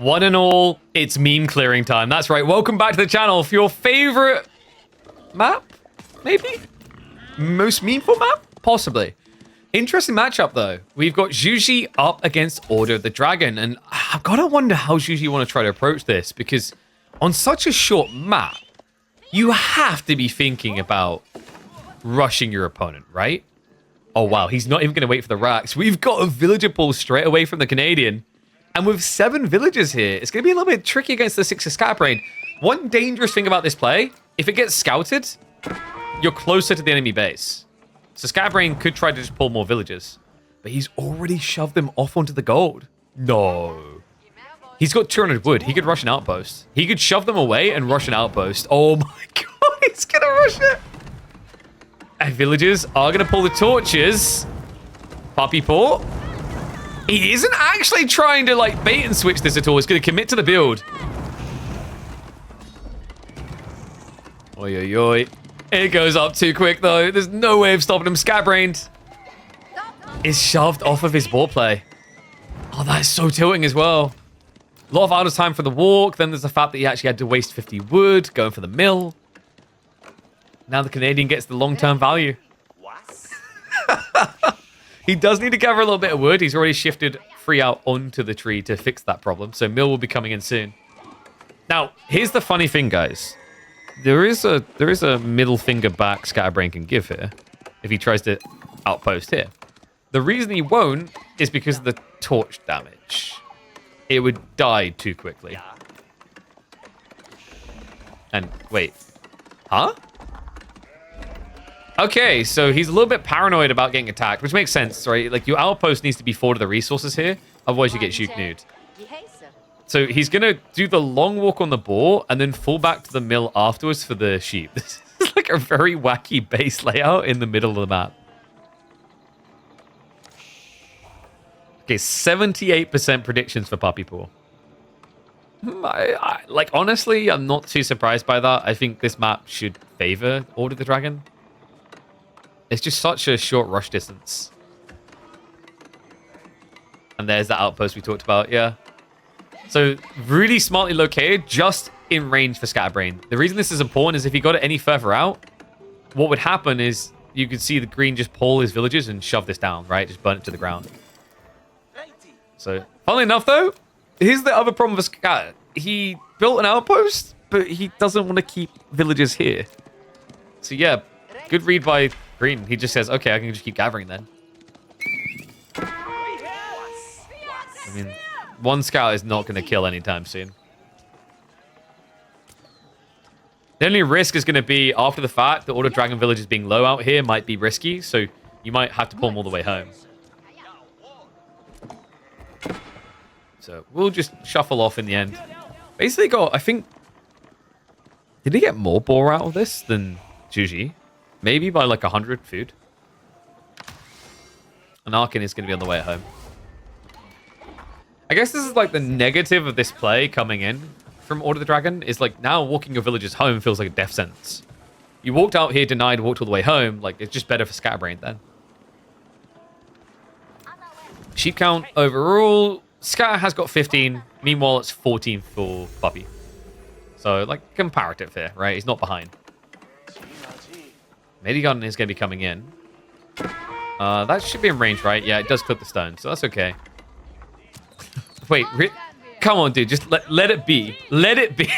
One and all, it's meme clearing time. That's right. Welcome back to the channel for your favorite map, maybe? Most memeful map? Possibly. Interesting matchup, though. We've got Zhu Xi up against Order of the Dragon, and I've got to wonder how Zhu Xi want to try to approach this, because on such a short map, you have to be thinking about rushing your opponent, right? Oh, wow. He's not even going to wait for the racks. We've got a villager pull straight away from the Canadian. And with 7 villagers here, it's going to be a little bit tricky against the 6 of Scatterbrain. One dangerous thing about this play, if it gets scouted, you're closer to the enemy base. So Scatterbrain could try to just pull more villagers. But he's already shoved them off onto the gold. No. He's got 200 wood. He could rush an outpost. He could shove them away and rush an outpost. Oh my god, he's going to rush it. And villagers are going to pull the torches. Puppy Paw. He isn't actually trying to, like, bait and switch this at all. He's going to commit to the build. Oi, oi, oi. It goes up too quick, though. There's no way of stopping him. Scatbrained is shoved off of his ball play. Oh, that's so tilting as well. A lot of idle time for the walk. Then there's the fact that he actually had to waste 50 wood going for the mill. Now the Canadian gets the long-term value. He does need to gather a little bit of wood. He's already shifted 3 out onto the tree to fix that problem. So mill will be coming in soon. Now, here's the funny thing, guys. There is a middle finger back Scatterbrain can give here if he tries to outpost here. The reason he won't is because of the torch damage. It would die too quickly. And wait. Huh? Okay, so he's a little bit paranoid about getting attacked, which makes sense, right? Like, your outpost needs to be forward to the resources here, otherwise you get shoot-nude. So he's going to do the long walk on the boar and then fall back to the mill afterwards for the sheep. This is like a very wacky base layout in the middle of the map. Okay, 78% predictions for Puppy Paw. Like, honestly, I'm not too surprised by that. I think this map should favor Order of the Dragon. It's just such a short rush distance. And there's that outpost we talked about, yeah. So, really smartly located, just in range for Scatterbrain. The reason this is important is if he got it any further out, what would happen is you could see the green just pull his villagers and shove this down, right? Just burn it to the ground. So, funnily enough, though, here's the other problem for Scat. He built an outpost, but he doesn't want to keep villagers here. So, yeah, good read by Green. He just says, okay, I can just keep gathering then. I mean, one scout is not going to kill anytime soon. The only risk is going to be after the fact, the Order Dragon villagers being low out here might be risky, so you might have to pull them all the way home. So we'll just shuffle off in the end. Basically got, I think... Did he get more boar out of this than Zhu Xi? Maybe by like 100 food. And Arkin is going to be on the way home. I guess this is like the negative of this play coming in from Order of the Dragon. Is like now walking your villagers home feels like a death sentence. You walked out here denied, walked all the way home. Like, it's just better for Scatterbrain then. Sheep count overall... Scatter has got 15. Meanwhile, it's 14 for Puppy. So, like, comparative here, right? He's not behind. Medigun is going to be coming in. That should be in range, right? Yeah, it does clip the stone, so that's okay. Wait, come on, dude. Just let it be. Let it be.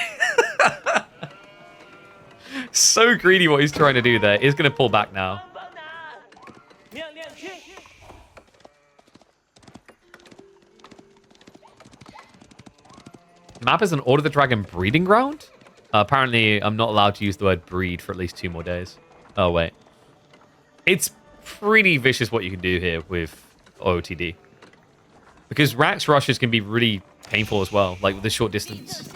So greedy what he's trying to do there. He's going to pull back now. Map is an Order of the Dragon breeding ground? Apparently, I'm not allowed to use the word breed for at least 2 more days. Oh, wait. It's pretty vicious what you can do here with OOTD. Because Rax rushes can be really painful as well, like with the short distance.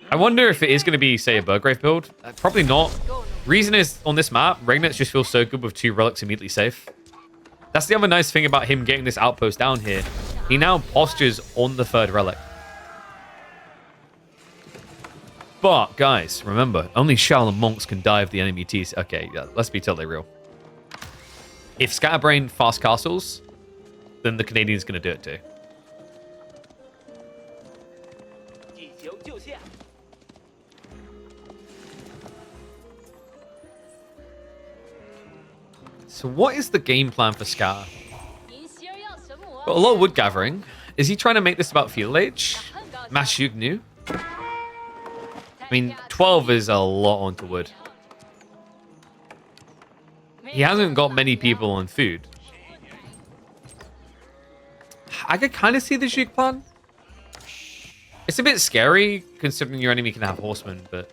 I wonder if it is going to be, say, a Burgrave build. Probably not. Reason is, on this map, Regnets just feels so good with 2 relics immediately safe. That's the other nice thing about him getting this outpost down here. He now postures on the 3rd relic. But, guys, remember, only Shaolin monks can dive the enemy TC. Okay, yeah, let's be totally real. If Scatterbrain fast castles, then the Canadian's going to do it too. So what is the game plan for Scar? Got a lot of wood gathering. Is he trying to make this about field age? Mashugnu? I mean, 12 is a lot onto wood. He hasn't got many people on food. I could kind of see the Zhuge plan. It's a bit scary, considering your enemy can have horsemen, but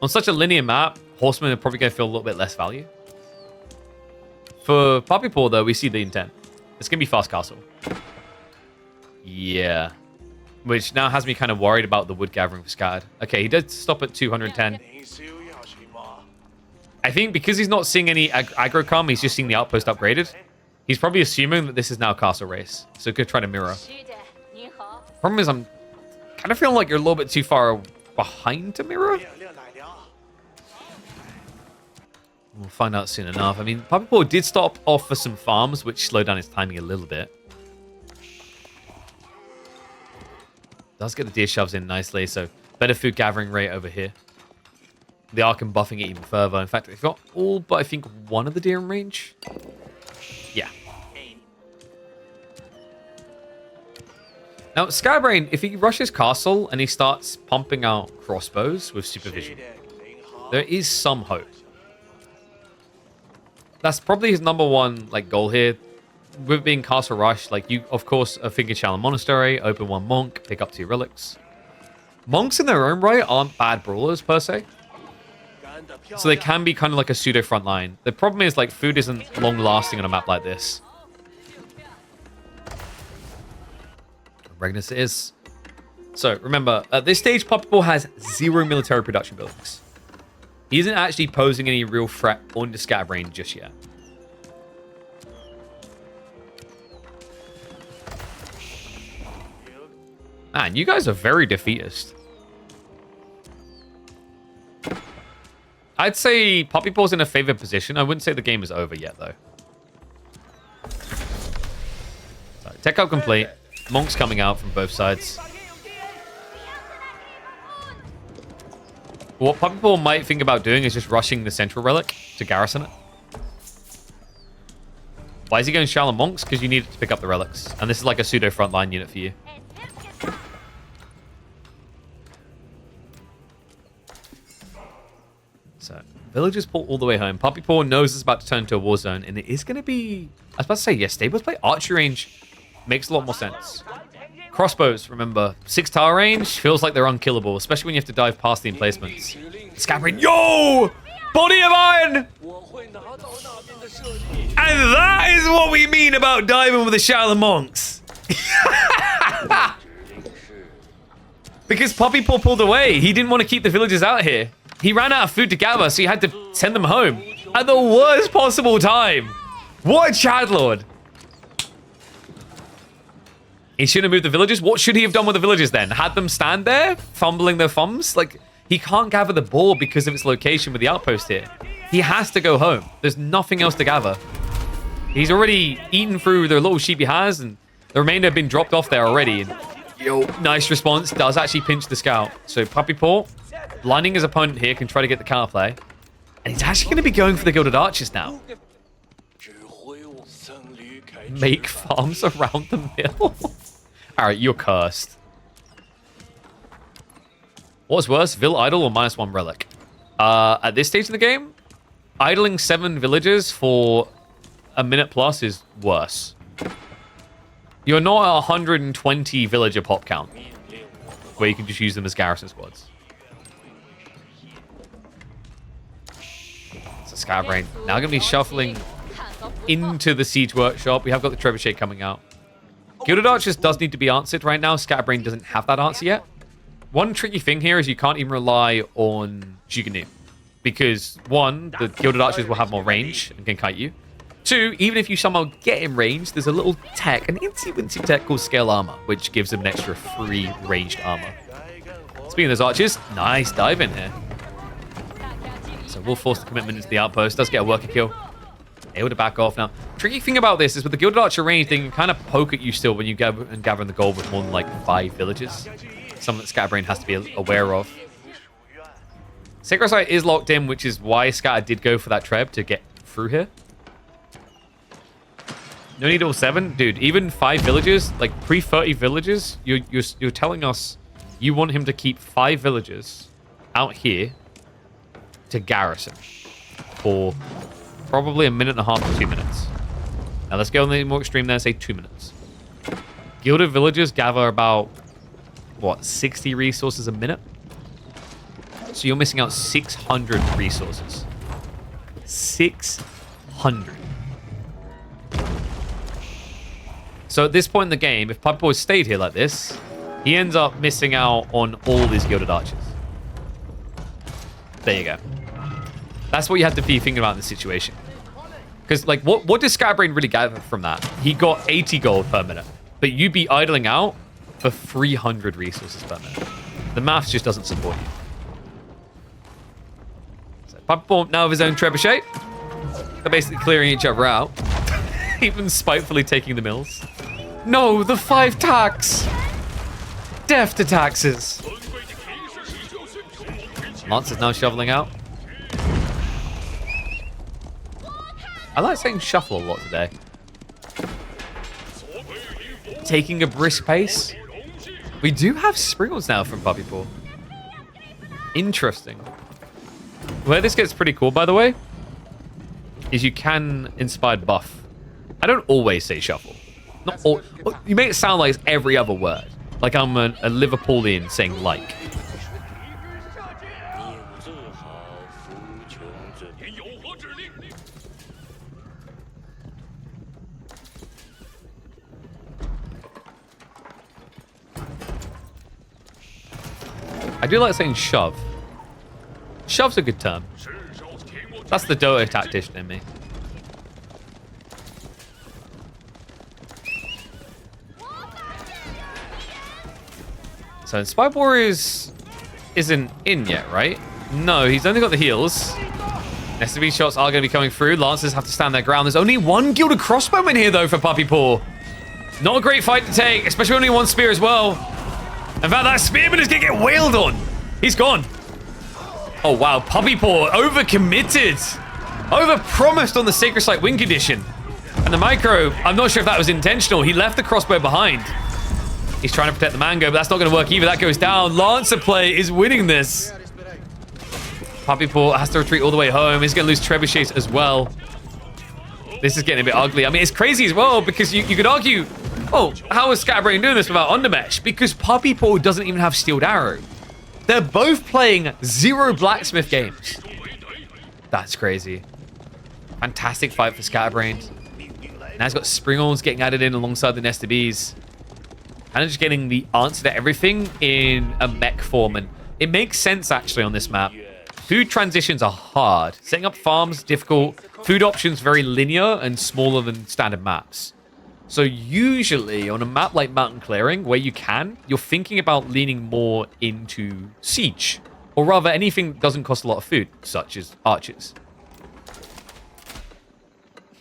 on such a linear map, horsemen are probably going to feel a little bit less value. For Poppy Paw, though, we see the intent. It's going to be fast castle. Yeah. Which now has me kind of worried about the wood gathering for Scattered. Okay, he did stop at 210. I think because he's not seeing any aggro come, he's just seeing the outpost upgraded. He's probably assuming that this is now castle race. So he could try to mirror. Problem is, I'm kind of feeling like you're a little bit too far behind to mirror. We'll find out soon enough. I mean, Poppy Paw did stop off for some farms, which slowed down his timing a little bit. Does get the deer shoves in nicely, so better food gathering rate over here. The Archon buffing it even further. In fact, they've got all but I think one of the deer in range. Yeah. Now, Skybrain, if he rushes castle and he starts pumping out crossbows with supervision, there is some hope. That's probably his number one goal here. With being castle rush, you, of course, are thinking Shaolin Monastery, open one monk, pick up 2 relics. Monks in their own right aren't bad brawlers, per se. So they can be kind of like a pseudo front line. The problem is, food isn't long-lasting on a map like this. Regnus it is. So, remember, at this stage, Poppy Paw has 0 military production buildings. He isn't actually posing any real threat on the Scatterbrain just yet. Man, you guys are very defeatist. I'd say Poppy Paw's in a favored position. I wouldn't say the game is over yet, though. So, tech up complete. Monks coming out from both sides. What Poppy Paw might think about doing is just rushing the central relic to garrison it. Why is he going Shaolin Monks? Because you need it to pick up the relics. And this is like a pseudo frontline unit for you. So, villagers pull all the way home. Poppy Paw knows it's about to turn into a war zone, and it is going to be... I was about to say, yeah, stables play archery range makes a lot more sense. Crossbows, remember, 6 tower range feels like they're unkillable, especially when you have to dive past the emplacements. Scabbering, yo! Body of iron! And that is what we mean about diving with the Shaolin Monks. Because Poppy Paw pulled away. He didn't want to keep the villagers out here. He ran out of food to gather, so he had to send them home at the worst possible time. What a Chad Lord. He shouldn't have moved the villagers. What should he have done with the villagers then? Had them stand there, fumbling their thumbs? He can't gather the boar because of its location with the outpost here. He has to go home. There's nothing else to gather. He's already eaten through the little sheep he has, and the remainder have been dropped off there already. And, yo, nice response. Does actually pinch the scout. So Poppy Paw, blinding his opponent here, can try to get the counterplay. And he's actually going to be going for the Gilded Archers now. Make farms around the mill. Alright, you're cursed. What's worse, Vill idle or -1 relic? At this stage of the game, idling 7 villagers for a minute plus is worse. You're not at 120 villager pop count, where you can just use them as garrison squads. So Skybrain now going to be shuffling into the siege workshop. We have got the trebuchet coming out. Gilded Archers does need to be answered right now. Scatterbrain doesn't have that answer yet. One tricky thing here is you can't even rely on Juganu. Because, 1, the Gilded Archers will have more range and can kite you. 2, even if you somehow get in range, there's a little tech, an incy-wincy tech called Scale Armor, which gives them an extra 3 ranged armor. Speaking of those archers, nice dive in here. So we'll force the commitment into the outpost. Does get a worker kill. Able to back off now. Tricky thing about this is with the Gilded Archer range, they can kind of poke at you still when you gather in the goal with more than 5 villagers. something that Scatterbrain has to be aware of. Sacred Site is locked in, which is why Scatter did go for that treb to get through here. No need all 7? Dude, even 5 villages, like pre-30 villages, you're telling us you want him to keep 5 villages out here to garrison for probably a minute and a half to 2 minutes. Now let's go on the more extreme there and say 2 minutes. Gilded villagers gather about, what, 60 resources a minute? So you're missing out 600 resources. 600. So at this point in the game, if Puppy Boy stayed here like this, he ends up missing out on all these gilded archers. There you go. That's what you have to be thinking about in this situation. Because, like, what does Scatterbrain really gather from that? He got 80 gold per minute, but you'd be idling out for 300 resources per minute. The maths just doesn't support you. So Puppy Boy now with his own trebuchet. They're basically clearing each other out. Even spitefully taking the mills. No, the 5 tax! Death to taxes! Lance is now shoveling out. I like saying shuffle a lot today. Taking a brisk pace. We do have sprinkles now from Puppy Paw. Interesting. Where this gets pretty cool, by the way, is you can inspired buff. I don't always say shuffle. Not all. You make it sound like it's every other word. Like I'm a Liverpoolian saying like. I do like saying shove. Shove's a good term. That's the Dota tactician in me. So Inspired Warriors isn't in yet, right? No, he's only got the heals. SCV shots are going to be coming through. Lancers have to stand their ground. There's only one gilded crossbowman here, though, for Puppy Paw. Not a great fight to take, especially only one spear as well. In fact, that spearman is going to get wailed on. He's gone. Oh, wow. Puppy Paw overcommitted. Overpromised on the Sacred Site win condition. And the micro, I'm not sure if that was intentional. He left the crossbow behind. He's trying to protect the mango, but that's not going to work either. That goes down. Lancer play is winning this. Puppy Paw has to retreat all the way home. He's going to lose trebuchets as well. This is getting a bit ugly. I mean, it's crazy as well because you could argue, oh, how is Scatterbrain doing this without Undermesh? Because Puppy Paw doesn't even have Steeled Arrow. They're both playing 0 blacksmith games. That's crazy. Fantastic fight for Scatterbrain. Now he's got Springalds getting added in alongside the Nest of Bees. And just getting the answer to everything in a mech form. And it makes sense, actually, on this map. Food transitions are hard. Setting up farms, difficult. Food options, very linear and smaller than standard maps. So usually, on a map like Mountain Clearing, where you can, you're thinking about leaning more into siege. Or rather, anything that doesn't cost a lot of food, such as archers.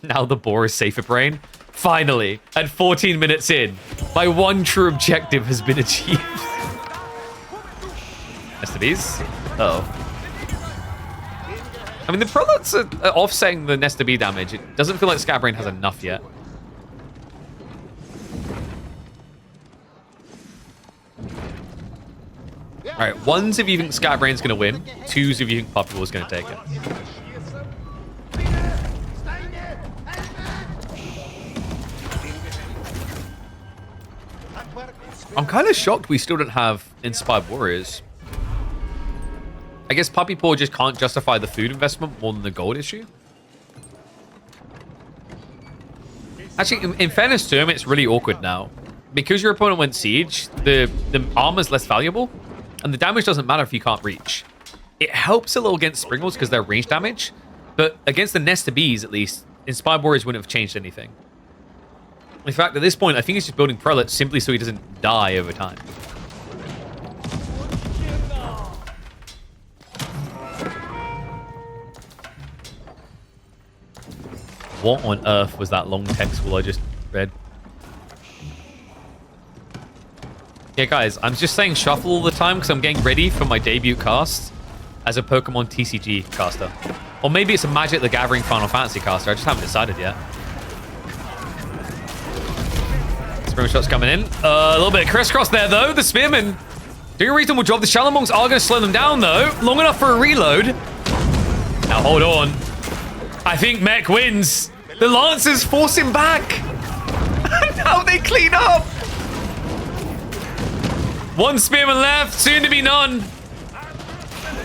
Now the Boar is safer brain. Finally, at 14 minutes in, my one true objective has been achieved. Rest of these? Uh-oh. I mean, the prelates are offsetting the Nest of Bee damage. It doesn't feel like Scatterbrain has enough yet. Alright, ones if you think Scatterbrain's going to win. Twos if you think Puppy Ball's going to take it. I'm kind of shocked we still don't have Inspired Warriors. I guess Puppy Paw just can't justify the food investment more than the gold issue. Actually, in fairness to him, it's really awkward now. Because your opponent went siege, the armor's less valuable, and the damage doesn't matter if you can't reach. It helps a little against Springles because they're range damage, but against the Nest of Bees, at least, Inspired Warriors wouldn't have changed anything. In fact, at this point, I think he's just building Prelate simply so he doesn't die over time. What on earth was that long text I just read? Yeah, guys, I'm just saying shuffle all the time because I'm getting ready for my debut cast as a Pokemon TCG caster. Or maybe it's a Magic the Gathering Final Fantasy caster. I just haven't decided yet. Spring shots coming in. A little bit of crisscross there, though. The Spearmen doing a reasonable job. The Shallow Monks are going to slow them down, though. Long enough for a reload. Now, hold on. I think Mech wins. The Lancers force him back. Now they clean up. One Spearman left, soon to be none.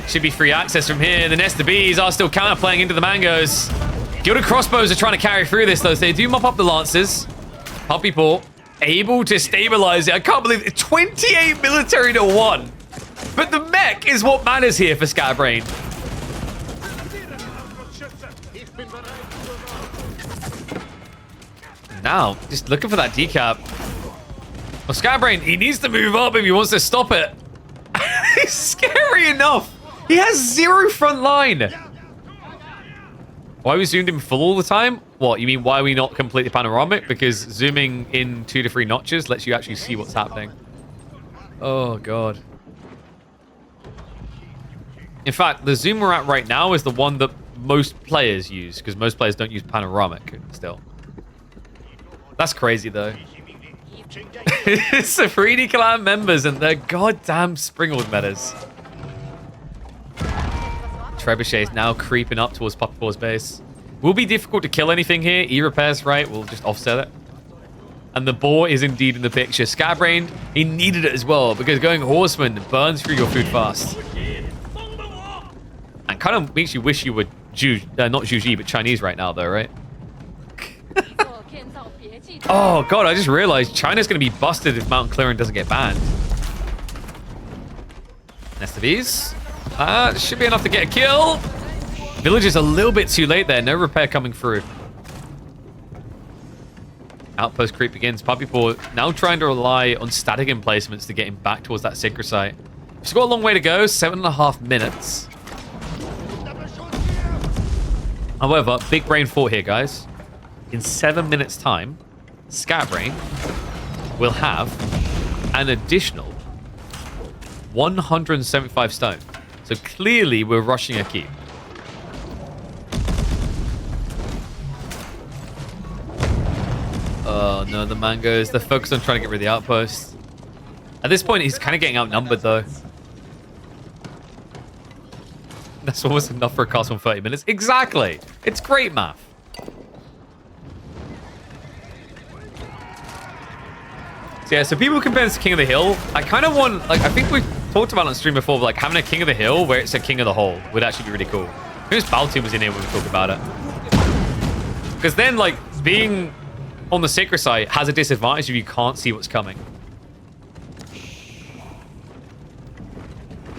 Should be free access from here. The Nest of Bees are still counterplaying into the Mangoes. Gilded Crossbows are trying to carry through this, though. So they do mop up the Lancers. Puppy Paw able to stabilize it. I can't believe it. 28 military to 1. But the mech is what matters here for Scatterbrain. Now, just looking for that decap. Well, Scatterbrain, he needs to move up if he wants to stop it. He's scary enough. He has 0 front line. Why we zoomed in full all the time? What, you mean why are we not completely panoramic? Because zooming in 2 to 3 notches lets you actually see what's happening. Oh, God. In fact, the zoom we're at right now is the one that most players use, because most players don't use panoramic still. That's crazy, though. It's the 3D Clan members and their goddamn Springald metas. Trebuchet is now creeping up towards Puppy Paw's base. Will be difficult to kill anything here. E-repairs, right? We'll just offset it. And the Boar is indeed in the picture. Scatterbrain, he needed it as well, because going Horseman burns through your food fast. And kind of makes you wish you were not Zhu Xi, but Chinese right now, though, right? Oh, God, I just realized China's going to be busted if Mountain Clearing doesn't get banned. Nest of Bees. Should be enough to get a kill. Village is a little bit too late there. No repair coming through. Outpost creep begins. Puppy Paw now trying to rely on static emplacements to get him back towards that Synchro site. He's got a long way to go. 7.5 minutes. However, big brain thought here, guys. In 7 minutes' time, Scatterbrain will have an additional 175 stone. So clearly we're rushing a keep. Oh no, the Mangoes. They're focused on trying to get rid of the outpost. At this point, he's kind of getting outnumbered, though. That's almost enough for a cast on 30 minutes. Exactly. It's great math. So yeah, so people compare this to King of the Hill. I kind of want, like, I think we've talked about it on stream before, but like having a King of the Hill where it's a King of the Hole would actually be really cool. I think Baltoon was in here when we talked about it. Because then, like, being on the Sacred side has a disadvantage if you can't see what's coming.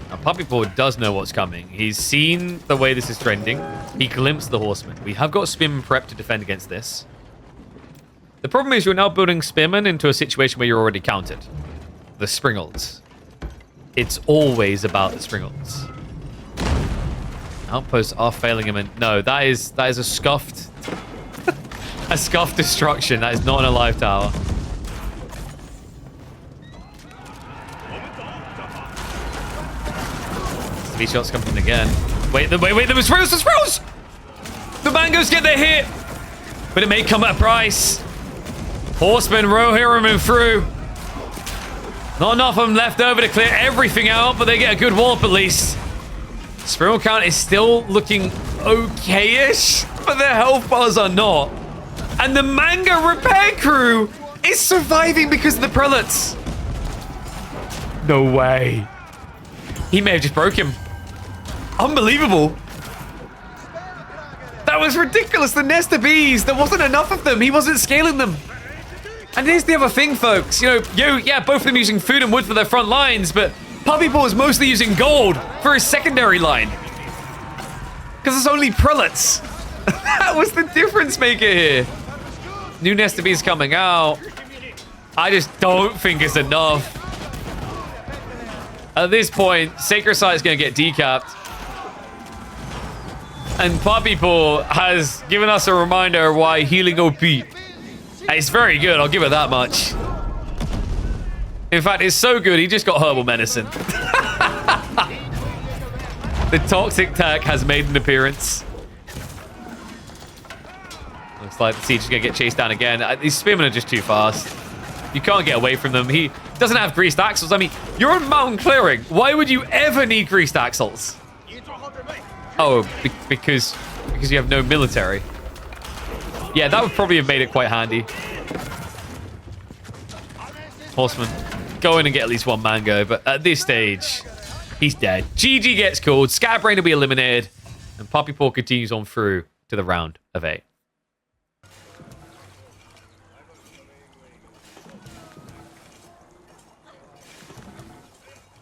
Now, Puppy Paw does know what's coming. He's seen the way this is trending. He glimpsed the Horseman. We have got Spearman prep to defend against this. The problem is you're now building Spearman into a situation where you're already counted. The Springalds. It's always about the Springalds. Outposts are failing him, and no, that is a scuffed a scuffed destruction. That is not an alive tower. Speed shots coming in again. Wait, there was Springalds! The Mangoes get their hit, but it may come at a price. Horsemen row him through. Not enough of them left over to clear everything out, but they get a good wallop at least. Springal count is still looking okay-ish, but their health bars are not. And the Mango repair crew is surviving because of the prelates. No way. He may have just broke him. Unbelievable. That was ridiculous. The Nest of Bees, there wasn't enough of them. He wasn't scaling them. And here's the other thing, folks. Yeah, both of them using food and wood for their front lines, but Puppy Paw is mostly using gold for his secondary line. Because it's only prelates. That was the difference maker here. New Nest of Bees coming out. I just don't think it's enough. At this point, Sacred Site is going to get decapped. And Puppy Paw has given us a reminder of why healing OP. It's very good, I'll give it that much. In fact, it's so good, he just got herbal medicine. The toxic tech has made an appearance. Looks like the siege is going to get chased down again. These spearmen are just too fast. You can't get away from them. He doesn't have greased axles. I mean, you're on mountain clearing. Why would you ever need greased axles? Oh, because you have no military. Yeah, that would probably have made it quite handy. Horseman, go in and get at least one mango, but at this stage, he's dead. GG gets called, Scatterbrain will be eliminated, and Puppy Paw continues on through to the round of 8.